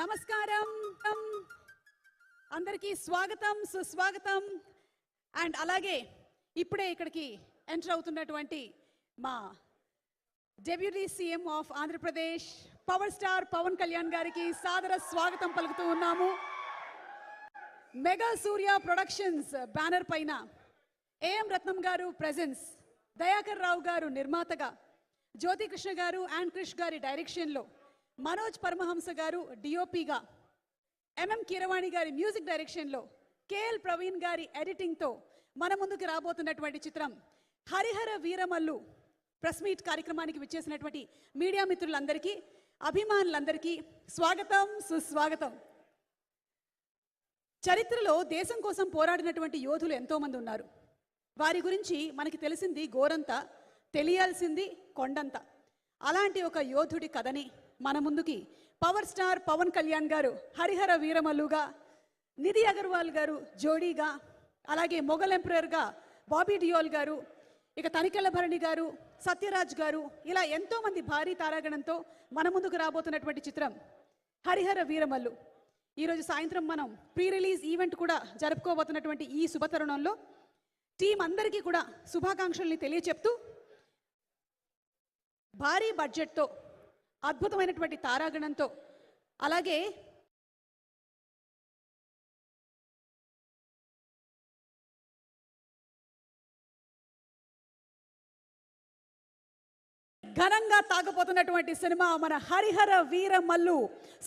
నమస్కారం అందరికీ స్వాగతం సుస్వాగతం. అండ్ అలాగే ఇప్పుడే ఇక్కడికి ఎంటర్ అవుతున్నటువంటి మా deputy CM of Andhra Pradesh power star Pawan Kalyan గారికి సాదర స్వాగతం పలుకుతూ ఉన్నాము. మెగా సూర్య ప్రొడక్షన్స్ బ్యానర్ పైన ఏఎం రత్నం గారు ప్రెజెన్స్, దయాకర్ రావు గారు నిర్మాతగా, జ్యోతి కృష్ణ గారు అండ్ క్రిష్ గారి డైరెక్షన్లో, మనోజ్ పరమహంస గారు డిఓపిగా, ఎంఎం కీరవాణి గారి మ్యూజిక్ డైరెక్షన్లో, కేఎల్ ప్రవీణ్ గారి ఎడిటింగ్తో మన ముందుకు రాబోతున్నటువంటి చిత్రం హరిహర వీరమల్లు ప్రెస్ మీట్ కార్యక్రమానికి విచ్చేసినటువంటి మీడియా మిత్రులందరికీ, అభిమానులందరికీ స్వాగతం సుస్వాగతం. చరిత్రలో దేశం కోసం పోరాడినటువంటి యోధులు ఎంతోమంది ఉన్నారు. వారి గురించి మనకి తెలిసింది గోరంత, తెలియాల్సింది కొండంత. అలాంటి ఒక యోధుడి కథని మన ముందుకి పవర్ స్టార్ పవన్ కళ్యాణ్ గారు హరిహర వీరమల్లుగా, నిధి అగర్వాల్ గారు జోడీగా, అలాగే మొఘల్ ఎంపరర్గా బాబీ డియోల్ గారు, ఇక తనికెళ్ళ భరణి గారు, సత్యరాజ్ గారు, ఇలా ఎంతోమంది భారీ తారాగణంతో మన ముందుకు రాబోతున్నటువంటి చిత్రం హరిహర వీరమల్లు. ఈరోజు సాయంత్రం మనం ప్రీ రిలీజ్ ఈవెంట్ కూడా జరుపుకోబోతున్నటువంటి ఈ శుభతరుణంలో టీం అందరికీ కూడా శుభాకాంక్షల్ని తెలియచెప్తూ, భారీ బడ్జెట్తో, అద్భుతమైనటువంటి తారాగణంతో, అలాగే ఘనంగా తాగబోతున్నటువంటి సినిమా మన హరిహర వీరమల్లు.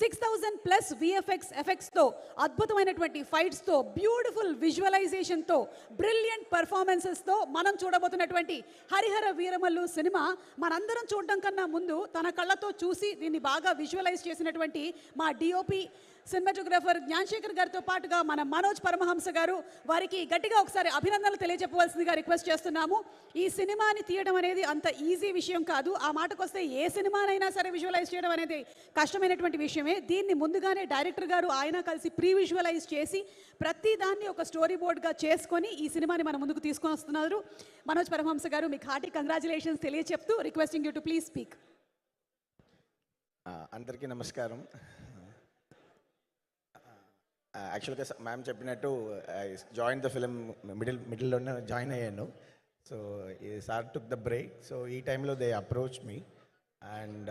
6000+ విఎఫ్ఎక్స్ ఎఫెక్ట్స్తో, అద్భుతమైనటువంటి ఫైట్స్తో, బ్యూటిఫుల్ విజువలైజేషన్తో, బ్రిలియంట్ పర్ఫార్మెన్సెస్తో మనం చూడబోతున్నటువంటి హరిహర వీరమల్లు సినిమా మనందరం చూడడం కన్నా ముందు తన కళ్ళతో చూసి దీన్ని బాగా విజువలైజ్ చేసినటువంటి మా డిఓపి సినిమాటోగ్రాఫర్ జ్ఞానశేఖర్ గారితో పాటుగా మన మనోజ్ పరమహంస గారు, వారికి గట్టిగా ఒకసారి అభినందనలు తెలియజెప్పవలసిందిగా రిక్వెస్ట్ చేస్తున్నాము. ఈ సినిమాని తీయడం అనేది అంత ఈజీ విషయం కాదు. ఆ మాటకు వస్తే ఏ సినిమానైనా సరే విజువలైజ్ చేయడం అనేది కష్టమైనటువంటి విషయమే. దీన్ని ముందుగానే డైరెక్టర్ గారు ఆయన కలిసి ప్రీ విజువలైజ్ చేసి ప్రతి దాన్ని ఒక స్టోరీ బోర్డ్గా చేసుకొని ఈ సినిమాని మన ముందుకు తీసుకొని వస్తున్నారు. మనోజ్ పరమహంస గారు, మీకు హార్టీ కంగ్రాచులేషన్స్ తెలియజెప్తూ requesting you to please speak. అందరికీ నమస్కారం. యాక్చువల్గా మ్యామ్ చెప్పినట్టు జాయిన్ ద ఫిలిం మిడిల్లోనే జాయిన్ అయ్యాను. సో ఈ sir took the break. So ఈ టైంలో they approach me and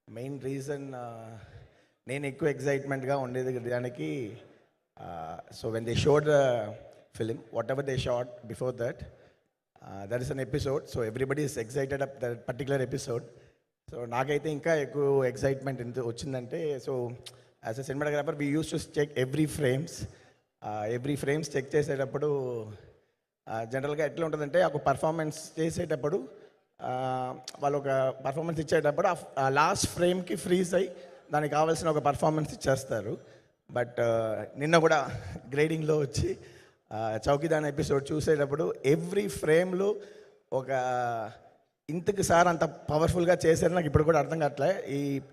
main reason నేను ఎక్కువ ఎక్సైట్మెంట్గా ఉండేది దానికి. So when they showed the film, whatever they shot before that, that is an episode. So everybody is excited up that particular episode. So నాకైతే ఇంకా ఎక్కువ excitement ఎంత వచ్చిందంటే, so as a cinematographer we use to check every frames check చేసేటప్పుడు జనరల్గా ఎట్లా ఉంటుందంటే, ఒక పర్ఫార్మెన్స్ చేసేటప్పుడు వాళ్ళు ఒక పర్ఫార్మెన్స్ ఇచ్చేటప్పుడు ఆ లాస్ట్ ఫ్రేమ్కి ఫ్రీజ్ అయ్యి దానికి కావాల్సిన ఒక పర్ఫార్మెన్స్ ఇచ్చేస్తారు. బట్ నిన్న కూడా గ్రేడింగ్లో వచ్చి చౌకీదాన్ ఎపిసోడ్ చూసేటప్పుడు ఎవ్రీ ఫ్రేమ్లో ఒక ఇంతకు సార్ అంత పవర్ఫుల్గా చేశారు. నాకు ఇప్పుడు కూడా అర్థం కావట్లే. ఈ